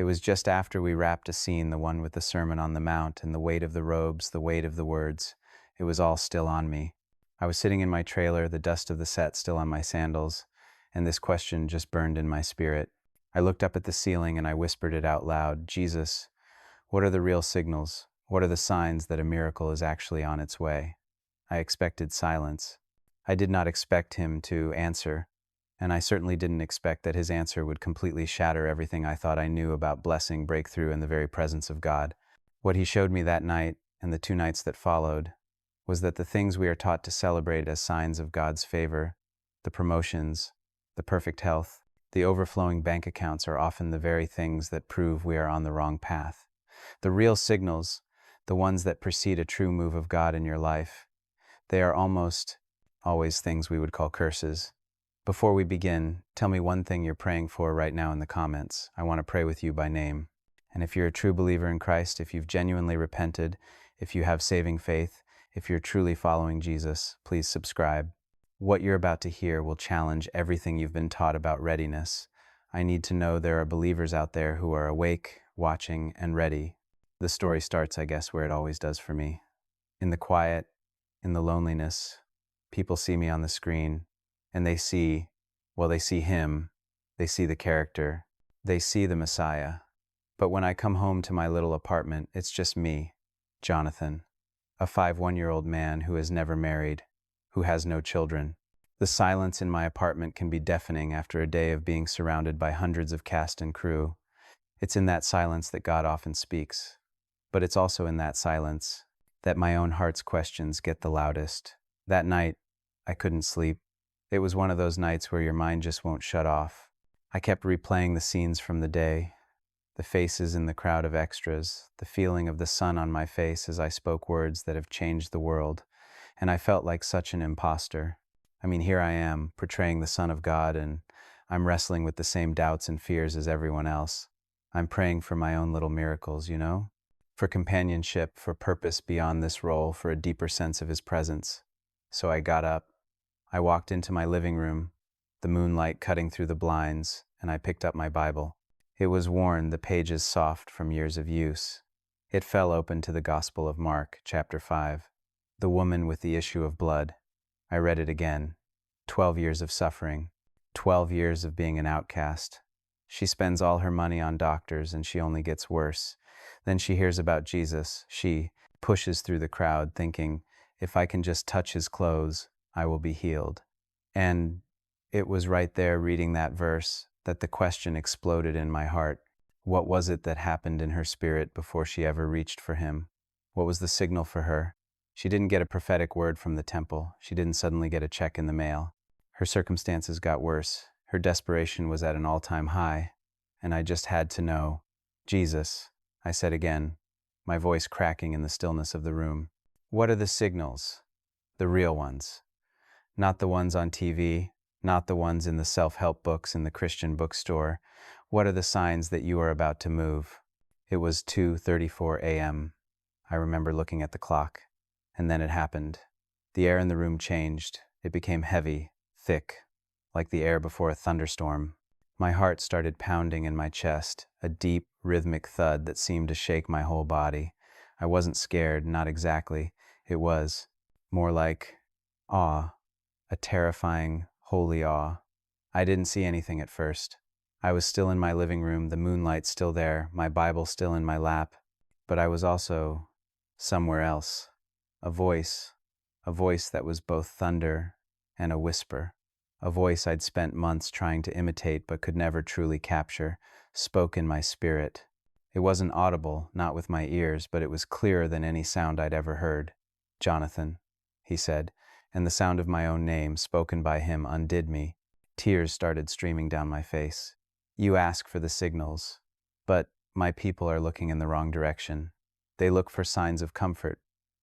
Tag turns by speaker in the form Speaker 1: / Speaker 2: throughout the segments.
Speaker 1: It was just after we wrapped a scene, the one with the Sermon on the Mount and the weight of the robes, the weight of the words. It was all still on me. I was sitting in my trailer, the dust of the set still on my sandals, and this question just burned in my spirit. I looked up at the ceiling and I whispered it out loud. Jesus, what are the real signals? What are the signs that a miracle is actually on its way? I expected silence. I did not expect him to answer, and I certainly didn't expect that his answer would completely shatter everything I thought I knew about blessing, breakthrough, and the very presence of God. What he showed me that night, and the 2 nights that followed, was that the things we are taught to celebrate as signs of God's favor, the promotions, the perfect health, the overflowing bank accounts, are often the very things that prove we are on the wrong path. The real signals, the ones that precede a true move of God in your life, they are almost always things we would call curses. Before we begin, tell me one thing you're praying for right now in the comments. I want to pray with you by name. And if you're a true believer in Christ, if you've genuinely repented, if you have saving faith, if you're truly following Jesus, please subscribe. What you're about to hear will challenge everything you've been taught about readiness. I need to know there are believers out there who are awake, watching, and ready. The story starts, I guess, where it always does for me. In the quiet, in the loneliness, people see me on the screen, and they see him, they see the character, they see the Messiah. But when I come home to my little apartment, it's just me, Jonathan, a 51-year-old man who is never married, who has no children. The silence in my apartment can be deafening after a day of being surrounded by hundreds of cast and crew. It's in that silence that God often speaks. But it's also in that silence that my own heart's questions get the loudest. That night, I couldn't sleep. It was one of those nights where your mind just won't shut off. I kept replaying the scenes from the day, the faces in the crowd of extras, the feeling of the sun on my face as I spoke words that have changed the world, and I felt like such an imposter. I mean, here I am, portraying the Son of God, and I'm wrestling with the same doubts and fears as everyone else. I'm praying for my own little miracles, for companionship, for purpose beyond this role, for a deeper sense of His presence. So I got up. I walked into my living room, the moonlight cutting through the blinds, and I picked up my Bible. It was worn, the pages soft from years of use. It fell open to the Gospel of Mark, chapter 5, the woman with the issue of blood. I read it again. 12 years of suffering, 12 years of being an outcast. She spends all her money on doctors and she only gets worse. Then she hears about Jesus. She pushes through the crowd thinking, if I can just touch His clothes, I will be healed. And it was right there reading that verse that the question exploded in my heart. What was it that happened in her spirit before she ever reached for Him? What was the signal for her? She didn't get a prophetic word from the temple. She didn't suddenly get a check in the mail. Her circumstances got worse. Her desperation was at an all-time high. And I just had to know. Jesus, I said again, my voice cracking in the stillness of the room. What are the signals? The real ones. Not the ones on TV, not the ones in the self-help books in the Christian bookstore. What are the signs that you are about to move? It was 2:34 a.m. I remember looking at the clock. And then it happened. The air in the room changed. It became heavy, thick, like the air before a thunderstorm. My heart started pounding in my chest, a deep, rhythmic thud that seemed to shake my whole body. I wasn't scared, not exactly. It was more like awe, a terrifying, holy awe. I didn't see anything at first. I was still in my living room, the moonlight still there, my Bible still in my lap, but I was also somewhere else. A voice that was both thunder and a whisper. A voice I'd spent months trying to imitate but could never truly capture, spoke in my spirit. It wasn't audible, not with my ears, but it was clearer than any sound I'd ever heard. Jonathan, he said, and the sound of my own name, spoken by him, undid me. Tears started streaming down my face. You ask for the signals, but my people are looking in the wrong direction. They look for signs of comfort,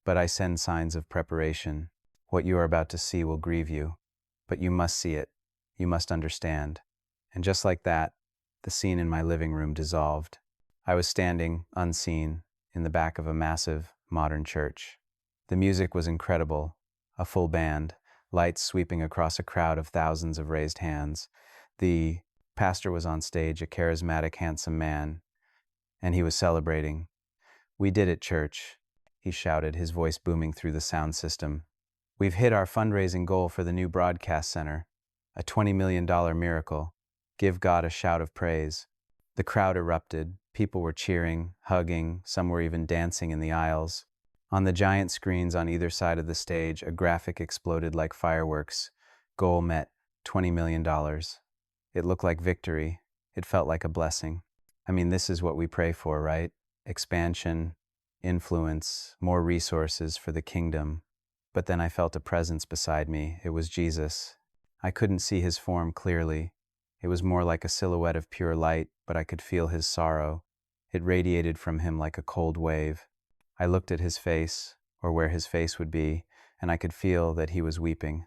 Speaker 1: but I send signs of preparation. What you are about to see will grieve you, but you must see it. You must understand. And just like that, the scene in my living room dissolved. I was standing, unseen, in the back of a massive, modern church. The music was incredible, a full band, lights sweeping across a crowd of thousands of raised hands. The pastor was on stage, a charismatic, handsome man. and he was celebrating. "We did it, church," he shouted, his voice booming through the sound system. "We've hit our fundraising goal for the new broadcast center. A $20 million miracle. Give God a shout of praise." The crowd erupted. People were cheering, hugging, some were even dancing in the aisles. On the giant screens on either side of the stage, a graphic exploded like fireworks. Goal met, $20 million. It looked like victory. It felt like a blessing. I mean, this is what we pray for, right? Expansion, influence, more resources for the kingdom. But then I felt a presence beside me. It was Jesus. I couldn't see his form clearly. It was more like a silhouette of pure light, but I could feel his sorrow. It radiated from him like a cold wave. I looked at his face, or where his face would be, and I could feel that he was weeping.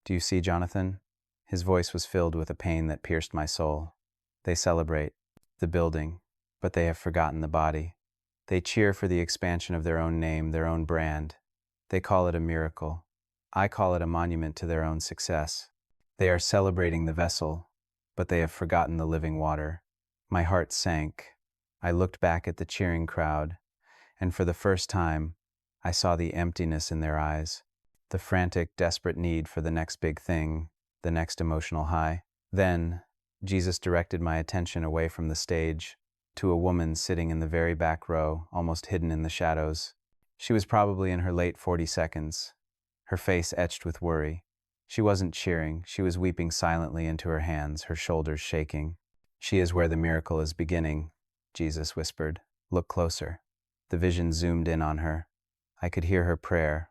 Speaker 1: "Do you see, Jonathan?" His voice was filled with a pain that pierced my soul. "They celebrate the building, but they have forgotten the body. They cheer for the expansion of their own name, their own brand. They call it a miracle. I call it a monument to their own success. They are celebrating the vessel, but they have forgotten the living water." My heart sank. I looked back at the cheering crowd, and for the first time, I saw the emptiness in their eyes, the frantic, desperate need for the next big thing, the next emotional high. Then, Jesus directed my attention away from the stage to a woman sitting in the very back row, almost hidden in the shadows. She was probably in her late 40s, her face etched with worry. She wasn't cheering, she was weeping silently into her hands, her shoulders shaking. "She is where the miracle is beginning," Jesus whispered. "Look closer." The vision zoomed in on her. I could hear her prayer,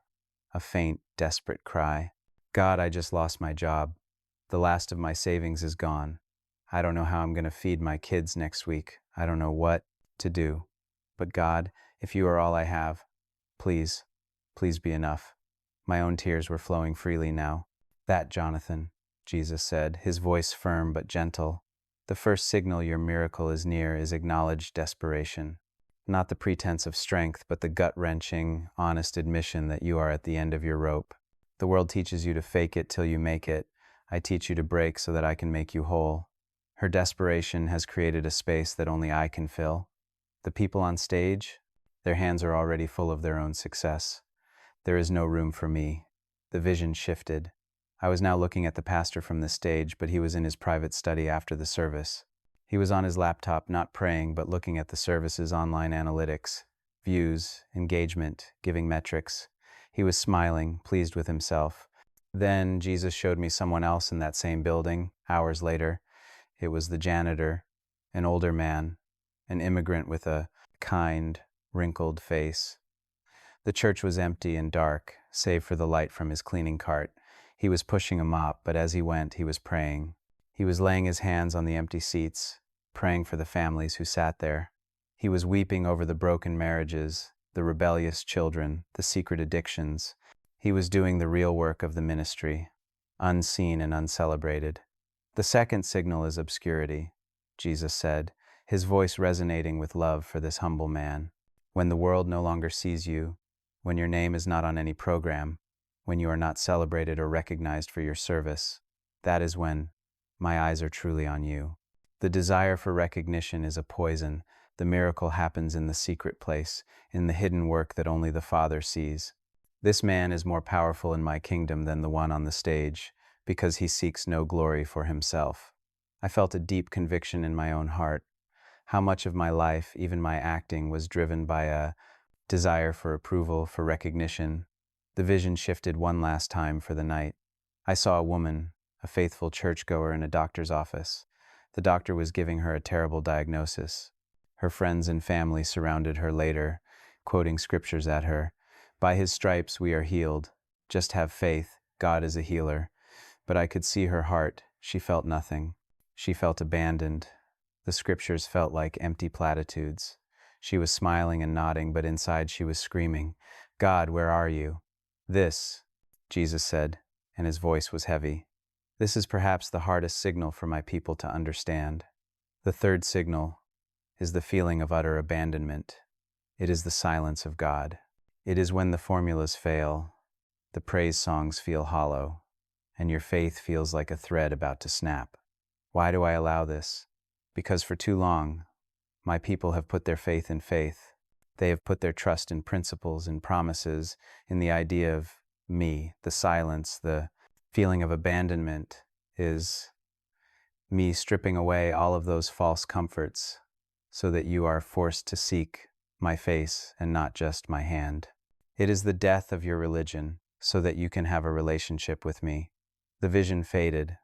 Speaker 1: a faint, desperate cry. "God, I just lost my job. The last of my savings is gone. I don't know how I'm going to feed my kids next week. I don't know what to do. But God, if you are all I have, please, please be enough." My own tears were flowing freely now. "That, Jonathan," Jesus said, his voice firm but gentle. "The first signal your miracle is near is acknowledged desperation. Not the pretense of strength, but the gut-wrenching, honest admission that you are at the end of your rope. The world teaches you to fake it till you make it. I teach you to break so that I can make you whole." Her desperation has created a space that only I can fill. The people on stage, their hands are already full of their own success. There is no room for me. The vision shifted. I was now looking at the pastor from the stage, but he was in his private study after the service. He was on his laptop, not praying, but looking at the service's online analytics, views, engagement, giving metrics. He was smiling, pleased with himself. Then Jesus showed me someone else in that same building, hours later. It was the janitor, an older man, an immigrant with a kind, wrinkled face. The church was empty and dark, save for the light from his cleaning cart. He was pushing a mop, but as he went, he was praying. He was laying his hands on the empty seats, praying for the families who sat there. He was weeping over the broken marriages, the rebellious children, the secret addictions. He was doing the real work of the ministry, unseen and uncelebrated. "The second signal is obscurity," Jesus said, his voice resonating with love for this humble man. "When the world no longer sees you, when your name is not on any program, when you are not celebrated or recognized for your service, that is when my eyes are truly on you." The desire for recognition is a poison. The miracle happens in the secret place, in the hidden work that only the Father sees. This man is more powerful in my kingdom than the one on the stage, because he seeks no glory for himself. I felt a deep conviction in my own heart. How much of my life, even my acting, was driven by a desire for approval, for recognition. The vision shifted one last time for the night. I saw a woman, a faithful churchgoer, in a doctor's office. The doctor was giving her a terrible diagnosis. Her friends and family surrounded her later, quoting scriptures at her. "By his stripes we are healed. Just have faith. God is a healer." But I could see her heart. She felt nothing. She felt abandoned. The scriptures felt like empty platitudes. She was smiling and nodding, but inside she was screaming, "God, where are you?" "This," Jesus said, and his voice was heavy. "This is perhaps the hardest signal for my people to understand. The third signal is the feeling of utter abandonment. It is the silence of God. It is when the formulas fail, the praise songs feel hollow, and your faith feels like a thread about to snap. Why do I allow this? Because for too long, My people have put their faith in faith. They have put their trust in principles and promises, in the idea of me. The silence, the feeling of abandonment is me stripping away all of those false comforts so that you are forced to seek my face and not just my hand. It is the death of your religion so that you can have a relationship with me. The vision faded.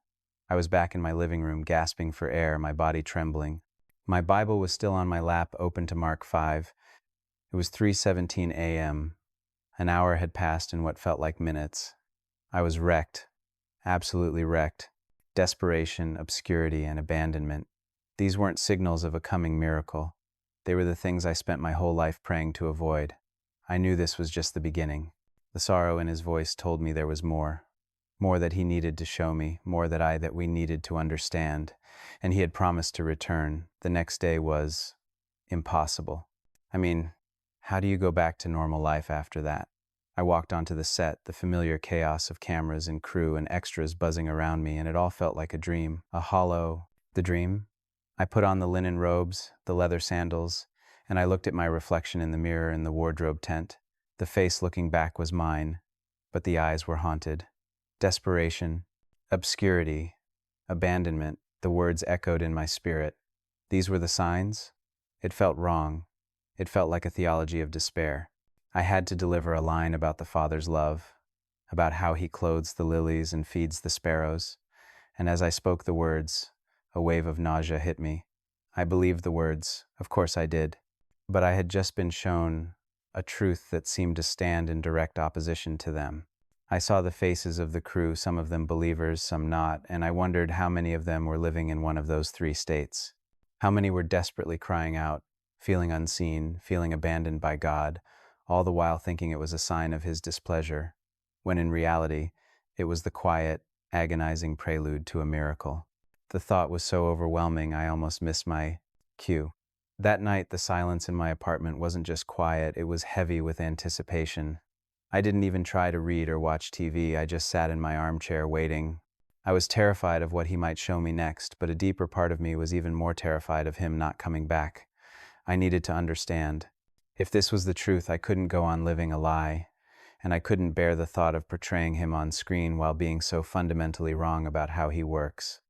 Speaker 1: I was back in my living room, gasping for air, my body trembling. My Bible was still on my lap, open to Mark 5. It was 3:17 a.m. An hour had passed in what felt like minutes. I was wrecked, absolutely wrecked. Desperation, obscurity, and abandonment. These weren't signals of a coming miracle. They were the things I spent my whole life praying to avoid. I knew this was just the beginning. The sorrow in his voice told me there was more. More that he needed to show me, more that we needed to understand. And he had promised to return. The next day was impossible. I mean, how do you go back to normal life after that? I walked onto the set, the familiar chaos of cameras and crew and extras buzzing around me, and it all felt like a dream, the dream? I put on the linen robes, the leather sandals, and I looked at my reflection in the mirror in the wardrobe tent. The face looking back was mine, but the eyes were haunted. Desperation, obscurity, abandonment, the words echoed in my spirit. These were the signs? It felt wrong. It felt like a theology of despair. I had to deliver a line about the Father's love, about how he clothes the lilies and feeds the sparrows. And as I spoke the words, a wave of nausea hit me. I believed the words, of course I did, but I had just been shown a truth that seemed to stand in direct opposition to them. I saw the faces of the crew, some of them believers, some not, and I wondered how many of them were living in one of those three states. How many were desperately crying out, feeling unseen, feeling abandoned by God, all the while thinking it was a sign of his displeasure, when in reality, it was the quiet, agonizing prelude to a miracle. The thought was so overwhelming I almost missed my cue. That night, the silence in my apartment wasn't just quiet, it was heavy with anticipation. I didn't even try to read or watch TV, I just sat in my armchair waiting. I was terrified of what he might show me next, but a deeper part of me was even more terrified of him not coming back. I needed to understand. If this was the truth, I couldn't go on living a lie, and I couldn't bear the thought of portraying him on screen while being so fundamentally wrong about how he works.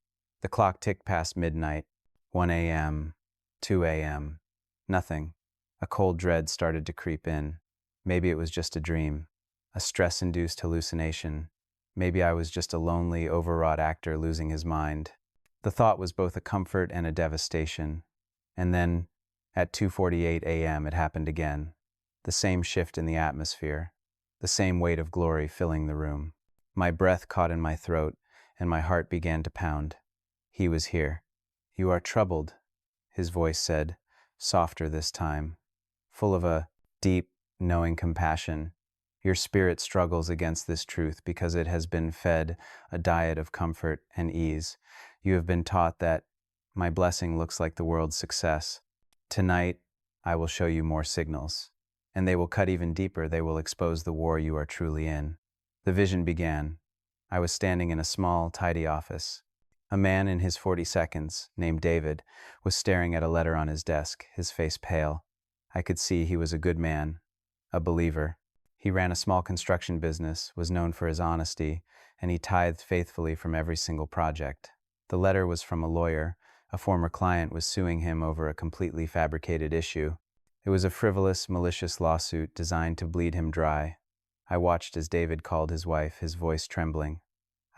Speaker 1: The clock ticked past midnight, 1 a.m., 2 a.m. Nothing. A cold dread started to creep in. Maybe it was just a dream, a stress-induced hallucination. Maybe I was just a lonely, overwrought actor losing his mind. The thought was both a comfort and a devastation. And then, at 2:48 a.m., it happened again. The same shift in the atmosphere, the same weight of glory filling the room. My breath caught in my throat, and my heart began to pound. He was here. "You are troubled," his voice said, softer this time, full of a deep, knowing compassion. "Your spirit struggles against this truth because it has been fed a diet of comfort and ease. You have been taught that my blessing looks like the world's success. Tonight, I will show you more signals. And they will cut even deeper. They will expose the war you are truly in." The vision began. I was standing in a small, tidy office. A man in his 42nds, named David, was staring at a letter on his desk, his face pale. I could see he was a good man, a believer. He ran a small construction business, was known for his honesty, and he tithed faithfully from every single project. The letter was from a lawyer. A former client was suing him over a completely fabricated issue. It was a frivolous, malicious lawsuit designed to bleed him dry. I watched as David called his wife, his voice trembling.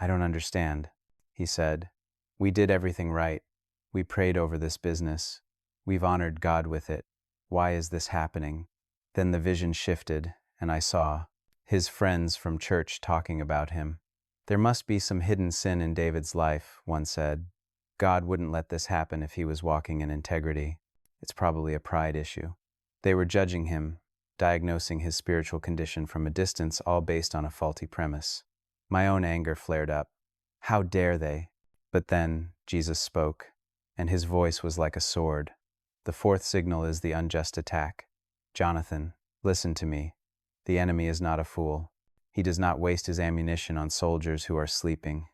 Speaker 1: "I don't understand," he said. "We did everything right. We prayed over this business. We've honored God with it. Why is this happening?" Then the vision shifted, and I saw his friends from church talking about him. "There must be some hidden sin in David's life," one said. "God wouldn't let this happen if he was walking in integrity. It's probably a pride issue." They were judging him, diagnosing his spiritual condition from a distance, all based on a faulty premise. My own anger flared up. How dare they? But then Jesus spoke, and his voice was like a sword. The fourth signal is the unjust attack. "Jonathan, listen to me. The enemy is not a fool. He does not waste his ammunition on soldiers who are sleeping.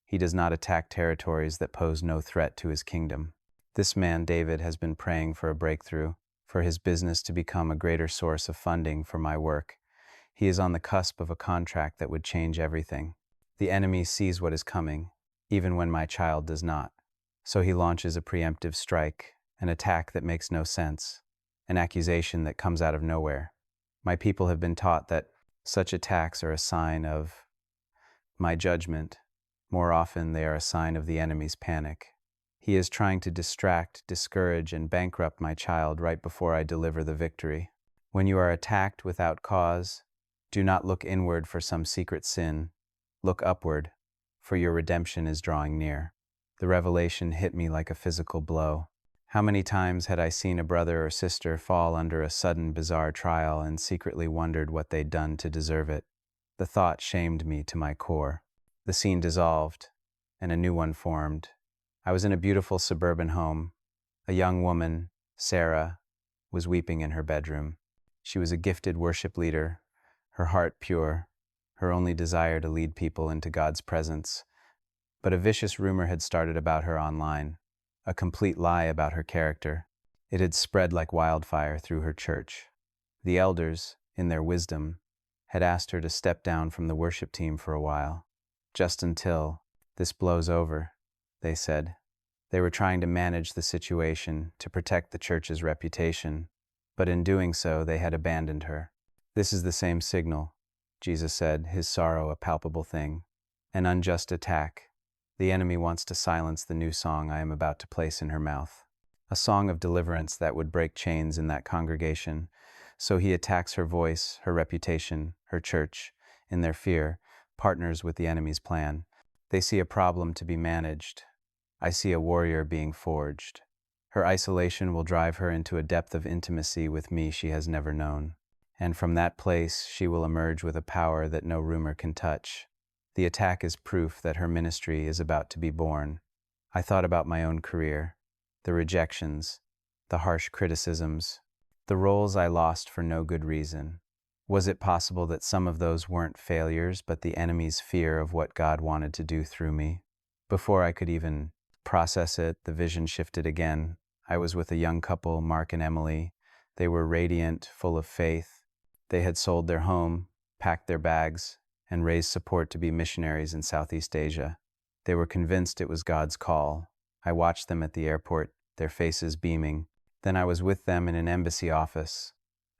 Speaker 1: He does not attack territories that pose no threat to his kingdom. This man, David, has been praying for a breakthrough, for his business to become a greater source of funding for my work. He is on the cusp of a contract that would change everything. The enemy sees what is coming, even when my child does not. So he launches a preemptive strike, an attack that makes no sense, an accusation that comes out of nowhere. My people have been taught that such attacks are a sign of my judgment. More often, they are a sign of the enemy's panic. He is trying to distract, discourage, and bankrupt my child right before I deliver the victory. When you are attacked without cause, do not look inward for some secret sin. Look upward, for your redemption is drawing near. The revelation hit me like a physical blow. How many times had I seen a brother or sister fall under a sudden bizarre trial and secretly wondered what they'd done to deserve it? The thought shamed me to my core. The scene dissolved, and a new one formed. I was in a beautiful suburban home. A young woman, Sarah, was weeping in her bedroom. She was a gifted worship leader, her heart pure, her only desire to lead people into God's presence. But a vicious rumor had started about her online, a complete lie about her character. It had spread like wildfire through her church. The elders, in their wisdom, had asked her to step down from the worship team for a while, just until this blows over, they said. They were trying to manage the situation to protect the church's reputation, but in doing so, they had abandoned her. This is the same signal, Jesus said, his sorrow a palpable thing. An unjust attack. The enemy wants to silence the new song I am about to place in her mouth. A song of deliverance that would break chains in that congregation. So he attacks her voice, her reputation, her church. In their fear, partners with the enemy's plan. They see a problem to be managed. I see a warrior being forged. Her isolation will drive her into a depth of intimacy with me she has never known. And from that place, she will emerge with a power that no rumor can touch. The attack is proof that her ministry is about to be born. I thought about my own career, the rejections, the harsh criticisms, the roles I lost for no good reason. Was it possible that some of those weren't failures, but the enemy's fear of what God wanted to do through me? Before I could even process it, the vision shifted again. I was with a young couple, Mark and Emily. They were radiant, full of faith. They had sold their home, packed their bags, and raised support to be missionaries in Southeast Asia. They were convinced it was God's call. I watched them at the airport, their faces beaming. Then I was with them in an embassy office.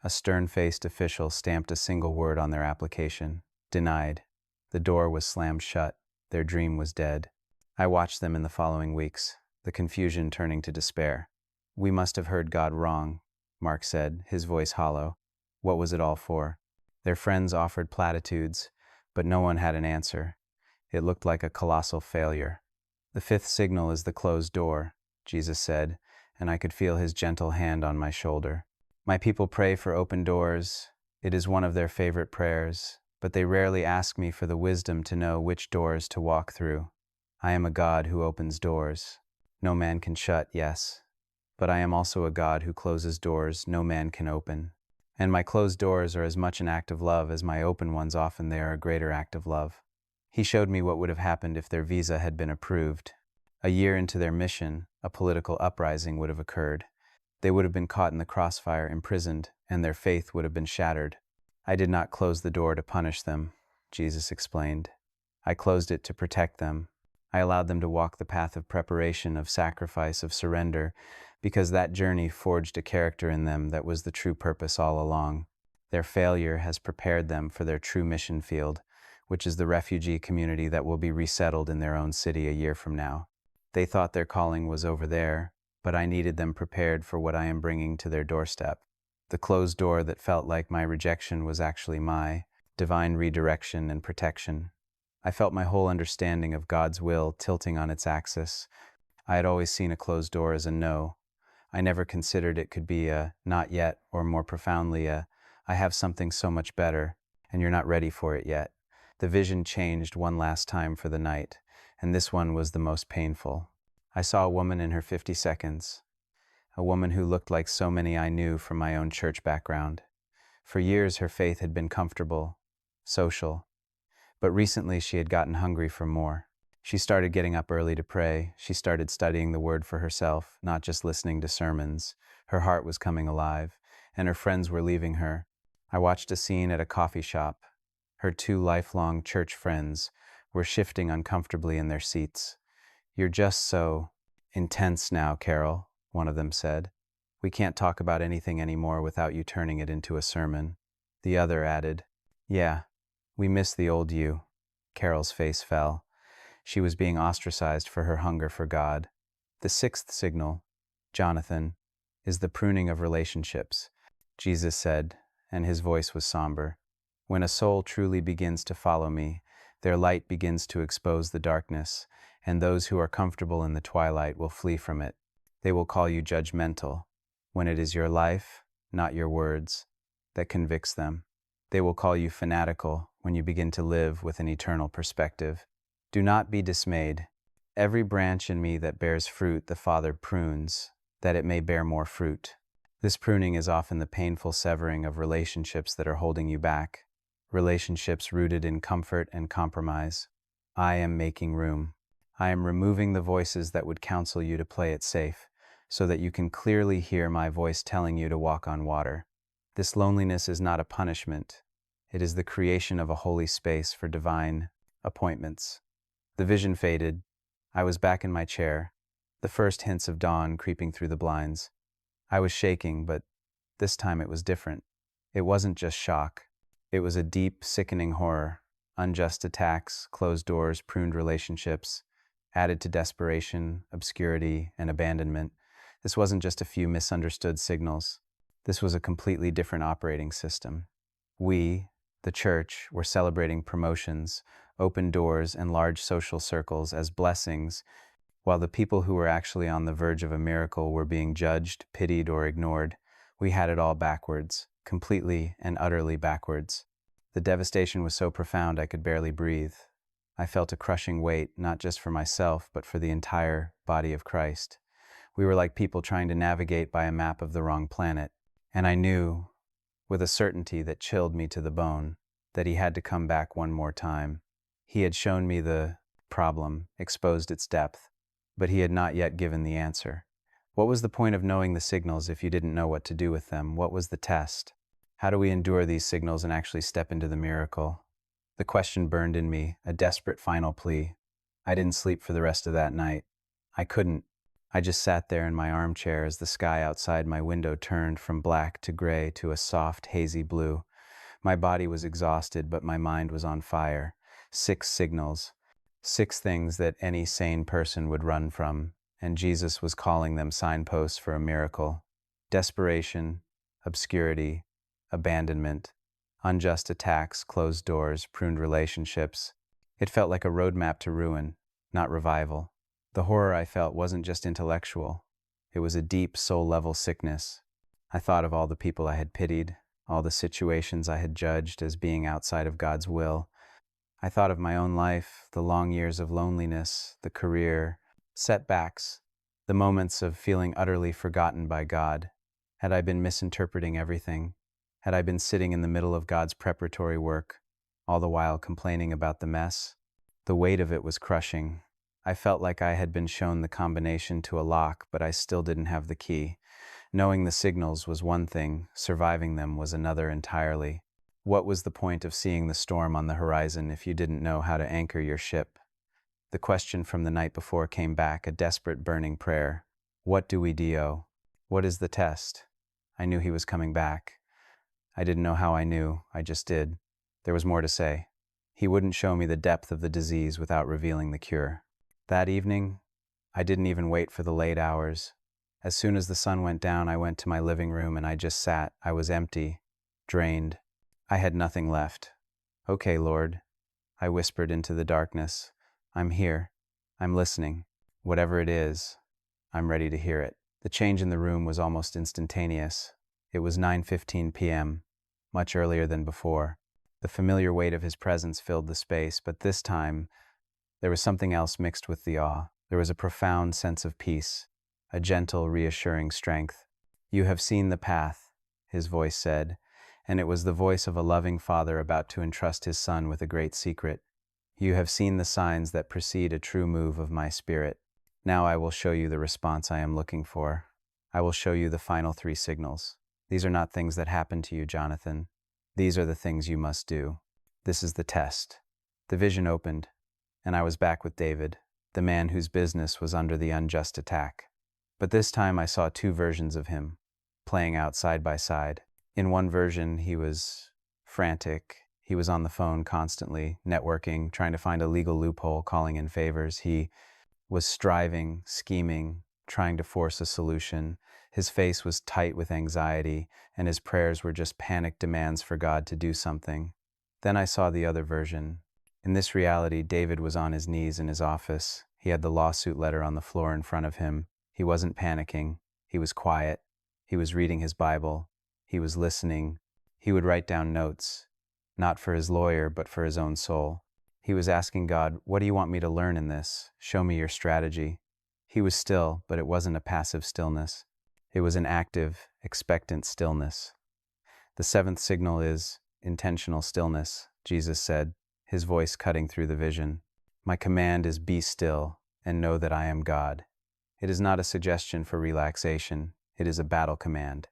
Speaker 1: A stern-faced official stamped a single word on their application. Denied. The door was slammed shut. Their dream was dead. I watched them in the following weeks, the confusion turning to despair. We must have heard God wrong, Mark said, his voice hollow. What was it all for? Their friends offered platitudes, but no one had an answer. It looked like a colossal failure. The fifth signal is the closed door, Jesus said, and I could feel his gentle hand on my shoulder. My people pray for open doors. It is one of their favorite prayers, but they rarely ask me for the wisdom to know which doors to walk through. I am a God who opens doors. No man can shut, yes, but I am also a God who closes doors no man can open. And my closed doors are as much an act of love as my open ones, often they are a greater act of love. He showed me what would have happened if their visa had been approved. A year into their mission, a political uprising would have occurred. They would have been caught in the crossfire, imprisoned, and their faith would have been shattered. I did not close the door to punish them, Jesus explained. I closed it to protect them. I allowed them to walk the path of preparation, of sacrifice, of surrender, because that journey forged a character in them that was the true purpose all along. Their failure has prepared them for their true mission field, which is the refugee community that will be resettled in their own city a year from now. They thought their calling was over there, but I needed them prepared for what I am bringing to their doorstep. The closed door that felt like my rejection was actually my divine redirection and protection. I felt my whole understanding of God's will tilting on its axis. I had always seen a closed door as a no. I never considered it could be a not yet, or more profoundly a I have something so much better, and you're not ready for it yet. The vision changed one last time for the night, and this one was the most painful. I saw a woman in her 50 seconds, a woman who looked like so many I knew from my own church background. For years her faith had been comfortable, social, but recently she had gotten hungry for more. She started getting up early to pray. She started studying the word for herself, not just listening to sermons. Her heart was coming alive, and her friends were leaving her. I watched a scene at a coffee shop. Her two lifelong church friends were shifting uncomfortably in their seats. "You're just so intense now, Carol," one of them said. "We can't talk about anything anymore without you turning it into a sermon." The other added, "Yeah, we miss the old you." Carol's face fell. She was being ostracized for her hunger for God. The sixth signal, Jonathan, is the pruning of relationships, Jesus said, and his voice was somber. "When a soul truly begins to follow me, their light begins to expose the darkness, and those who are comfortable in the twilight will flee from it. They will call you judgmental, when it is your life, not your words, that convicts them. They will call you fanatical when you begin to live with an eternal perspective. Do not be dismayed. Every branch in me that bears fruit the Father prunes, that it may bear more fruit." This pruning is often the painful severing of relationships that are holding you back, relationships rooted in comfort and compromise. I am making room. I am removing the voices that would counsel you to play it safe, so that you can clearly hear my voice telling you to walk on water. This loneliness is not a punishment. It is the creation of a holy space for divine appointments. The vision faded. I was back in my chair, the first hints of dawn creeping through the blinds. I was shaking, but this time it was different. It wasn't just shock. It was a deep, sickening horror. Unjust attacks, closed doors, pruned relationships, added to desperation, obscurity, and abandonment. This wasn't just a few misunderstood signals. This was a completely different operating system. We, the church, were celebrating promotions, open doors, and large social circles as blessings, while the people who were actually on the verge of a miracle were being judged, pitied, or ignored. We had it all backwards, completely and utterly backwards. The devastation was so profound I could barely breathe. I felt a crushing weight, not just for myself, but for the entire body of Christ. We were like people trying to navigate by a map of the wrong planet. And I knew, with a certainty that chilled me to the bone, that he had to come back one more time. He had shown me the problem, exposed its depth, but he had not yet given the answer. What was the point of knowing the signals if you didn't know what to do with them? What was the test? How do we endure these signals and actually step into the miracle? The question burned in me, a desperate final plea. I didn't sleep for the rest of that night. I couldn't. I just sat there in my armchair as the sky outside my window turned from black to gray to a soft, hazy blue. My body was exhausted, but my mind was on fire. 6 signals. 6 things that any sane person would run from, and Jesus was calling them signposts for a miracle. Desperation, obscurity, abandonment, unjust attacks, closed doors, pruned relationships. It felt like a roadmap to ruin, not revival. The horror I felt wasn't just intellectual. It was a deep, soul-level sickness. I thought of all the people I had pitied, all the situations I had judged as being outside of God's will. I thought of my own life, the long years of loneliness, the career, setbacks, the moments of feeling utterly forgotten by God. Had I been misinterpreting everything? Had I been sitting in the middle of God's preparatory work, all the while complaining about the mess? The weight of it was crushing. I felt like I had been shown the combination to a lock, but I still didn't have the key. Knowing the signals was one thing, surviving them was another entirely. What was the point of seeing the storm on the horizon if you didn't know how to anchor your ship? The question from the night before came back, a desperate burning prayer. What do we do? What is the test? I knew he was coming back. I didn't know how I knew, I just did. There was more to say. He wouldn't show me the depth of the disease without revealing the cure. That evening, I didn't even wait for the late hours. As soon as the sun went down, I went to my living room and I just sat. I was empty, drained. I had nothing left. "Okay, Lord," I whispered into the darkness. "I'm here. I'm listening. Whatever it is, I'm ready to hear it." The change in the room was almost instantaneous. It was 9:15 p.m., much earlier than before. The familiar weight of his presence filled the space, but this time, there was something else mixed with the awe. There was a profound sense of peace, a gentle, reassuring strength. "You have seen the path," his voice said, and it was the voice of a loving father about to entrust his son with a great secret. You have seen the signs that precede a true move of my spirit. Now I will show you the response I am looking for. I will show you the final 3 signals. These are not things that happen to you, Jonathan. These are the things you must do. This is the test. The vision opened, and I was back with David, the man whose business was under the unjust attack. But this time I saw 2 versions of him, playing out side by side. In one version, he was frantic. He was on the phone constantly, networking, trying to find a legal loophole, calling in favors. He was striving, scheming, trying to force a solution. His face was tight with anxiety, and his prayers were just panicked demands for God to do something. Then I saw the other version. In this reality, David was on his knees in his office. He had the lawsuit letter on the floor in front of him. He wasn't panicking. He was quiet. He was reading his Bible. He was listening. He would write down notes, not for his lawyer, but for his own soul. He was asking God, "What do you want me to learn in this? Show me your strategy." He was still, but it wasn't a passive stillness. It was an active, expectant stillness. The 7th signal is intentional stillness, Jesus said, his voice cutting through the vision. My command is be still and know that I am God. It is not a suggestion for relaxation. It is a battle command.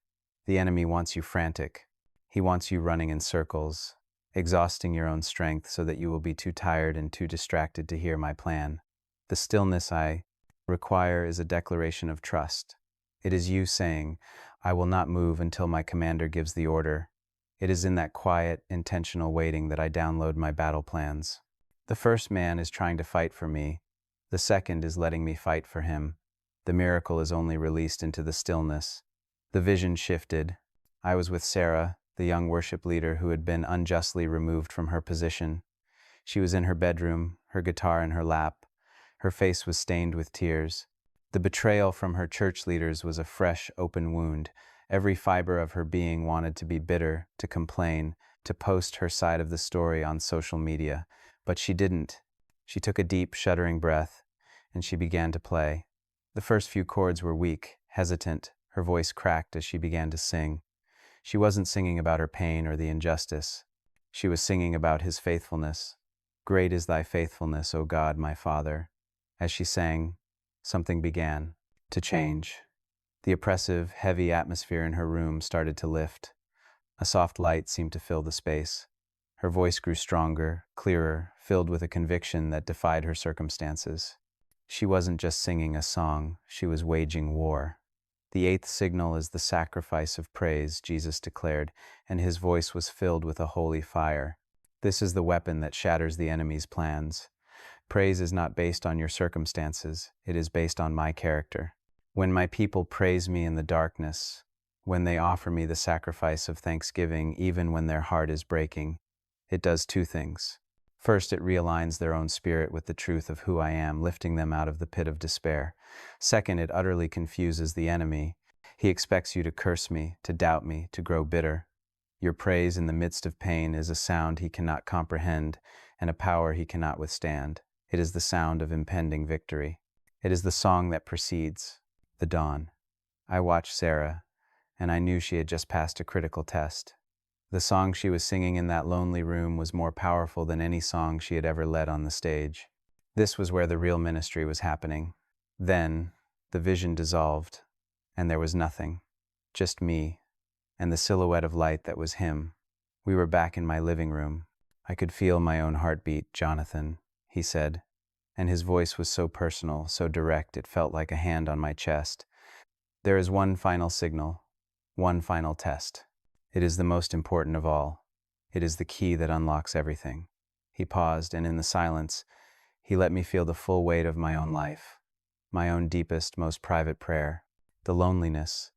Speaker 1: The enemy wants you frantic. He wants you running in circles, exhausting your own strength so that you will be too tired and too distracted to hear my plan. The stillness I require is a declaration of trust. It is you saying, I will not move until my commander gives the order. It is in that quiet, intentional waiting that I download my battle plans. The first man is trying to fight for me. The second is letting me fight for him. The miracle is only released into the stillness. The vision shifted. I was with Sarah, the young worship leader who had been unjustly removed from her position. She was in her bedroom, her guitar in her lap. Her face was stained with tears. The betrayal from her church leaders was a fresh, open wound. Every fiber of her being wanted to be bitter, to complain, to post her side of the story on social media. But she didn't. She took a deep, shuddering breath, and she began to play. The first few chords were weak, hesitant. Her voice cracked as she began to sing. She wasn't singing about her pain or the injustice. She was singing about his faithfulness. Great is thy faithfulness, O God, my Father. As she sang, something began to change. The oppressive, heavy atmosphere in her room started to lift. A soft light seemed to fill the space. Her voice grew stronger, clearer, filled with a conviction that defied her circumstances. She wasn't just singing a song, she was waging war. The 8th signal is the sacrifice of praise, Jesus declared, and his voice was filled with a holy fire. This is the weapon that shatters the enemy's plans. Praise is not based on your circumstances, it is based on my character. When my people praise me in the darkness, when they offer me the sacrifice of thanksgiving, even when their heart is breaking, it does 2 things. First, it realigns their own spirit with the truth of who I am, lifting them out of the pit of despair. Second, it utterly confuses the enemy. He expects you to curse me, to doubt me, to grow bitter. Your praise in the midst of pain is a sound he cannot comprehend and a power he cannot withstand. It is the sound of impending victory. It is the song that precedes the dawn. I watched Sarah, and I knew she had just passed a critical test. The song she was singing in that lonely room was more powerful than any song she had ever led on the stage. This was where the real ministry was happening. Then, the vision dissolved, and there was nothing. Just me, and the silhouette of light that was him. We were back in my living room. I could feel my own heartbeat, Jonathan, he said, and his voice was so personal, so direct, it felt like a hand on my chest. There is one final signal, one final test. It is the most important of all. It is the key that unlocks everything. He paused, and in the silence, he let me feel the full weight of my own life, my own deepest, most private prayer, the loneliness,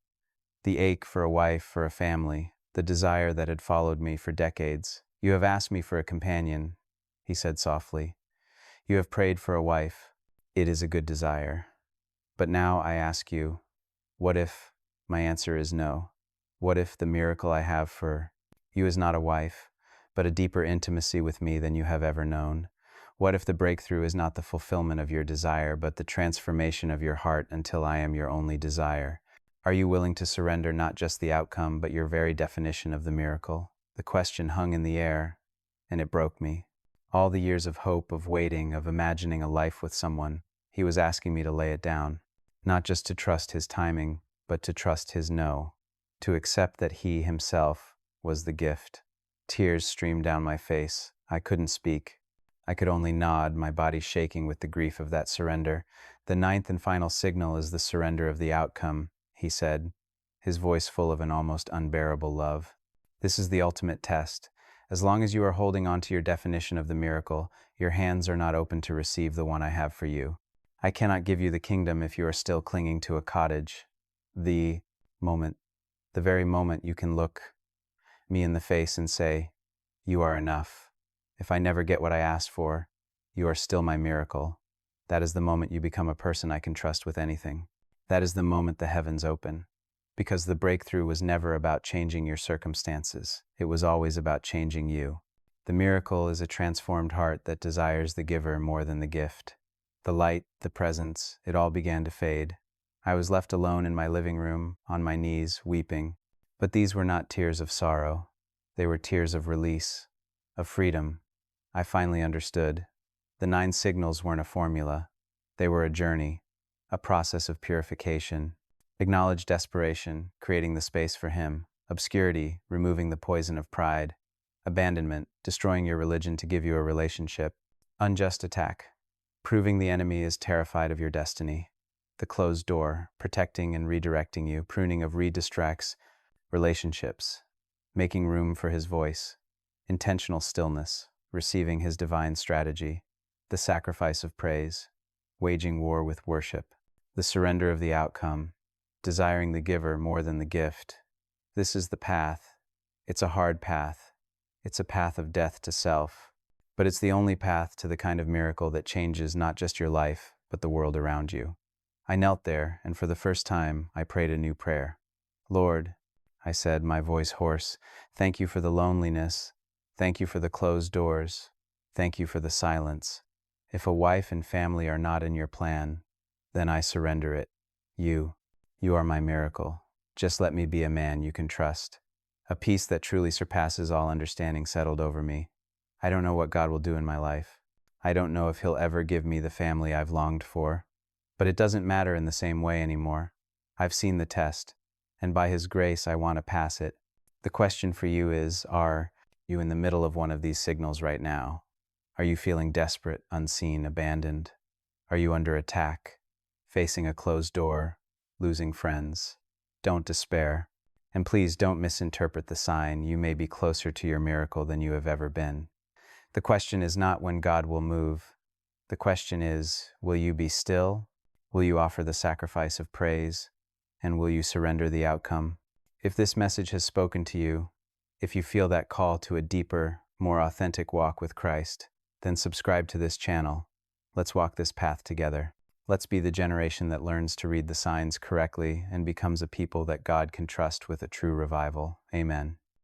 Speaker 1: the ache for a wife, for a family, the desire that had followed me for decades. You have asked me for a companion, he said softly. You have prayed for a wife. It is a good desire. But now I ask you, what if my answer is no? What if the miracle I have for you is not a wife, but a deeper intimacy with me than you have ever known? What if the breakthrough is not the fulfillment of your desire, but the transformation of your heart until I am your only desire? Are you willing to surrender not just the outcome, but your very definition of the miracle? The question hung in the air, and it broke me. All the years of hope, of waiting, of imagining a life with someone, he was asking me to lay it down. Not just to trust his timing, but to trust his no. To accept that he himself was the gift. Tears streamed down my face. I couldn't speak. I could only nod, my body shaking with the grief of that surrender. The ninth and final signal is the surrender of the outcome, he said, his voice full of an almost unbearable love. This is the ultimate test. As long as you are holding on to your definition of the miracle, your hands are not open to receive the one I have for you. I cannot give you the kingdom if you are still clinging to a cottage. The very moment you can look me in the face and say, "You are enough. If I never get what I asked for, you are still my miracle." That is the moment you become a person I can trust with anything. That is the moment the heavens open. Because the breakthrough was never about changing your circumstances. It was always about changing you. The miracle is a transformed heart that desires the giver more than the gift. The light, the presence, it all began to fade. I was left alone in my living room, on my knees, weeping. But these were not tears of sorrow. They were tears of release, of freedom. I finally understood. The 9 signals weren't a formula. They were a journey, a process of purification. Acknowledge desperation, creating the space for him. Obscurity, removing the poison of pride. Abandonment, destroying your religion to give you a relationship. Unjust attack, proving the enemy is terrified of your destiny. The closed door, protecting and redirecting you. Pruning of redistracts, relationships. Making room for his voice. Intentional stillness, receiving his divine strategy. The sacrifice of praise, waging war with worship. The surrender of the outcome, desiring the giver more than the gift. This is the path. It's a hard path. It's a path of death to self. But it's the only path to the kind of miracle that changes not just your life, but the world around you. I knelt there, and for the first time, I prayed a new prayer. "Lord," I said, my voice hoarse, "thank you for the loneliness. Thank you for the closed doors. Thank you for the silence. If a wife and family are not in your plan, then I surrender it. You are my miracle. Just let me be a man you can trust." A peace that truly surpasses all understanding settled over me. I don't know what God will do in my life. I don't know if he'll ever give me the family I've longed for. But it doesn't matter in the same way anymore. I've seen the test, and by his grace I want to pass it. The question for you is, are you in the middle of one of these signals right now? Are you feeling desperate, unseen, abandoned? Are you under attack, facing a closed door, losing friends? Don't despair. And please don't misinterpret the sign. You may be closer to your miracle than you have ever been. The question is not when God will move. The question is, will you be still? Will you offer the sacrifice of praise? And will you surrender the outcome? If this message has spoken to you, if you feel that call to a deeper, more authentic walk with Christ, then subscribe to this channel. Let's walk this path together. Let's be the generation that learns to read the signs correctly and becomes a people that God can trust with a true revival. Amen.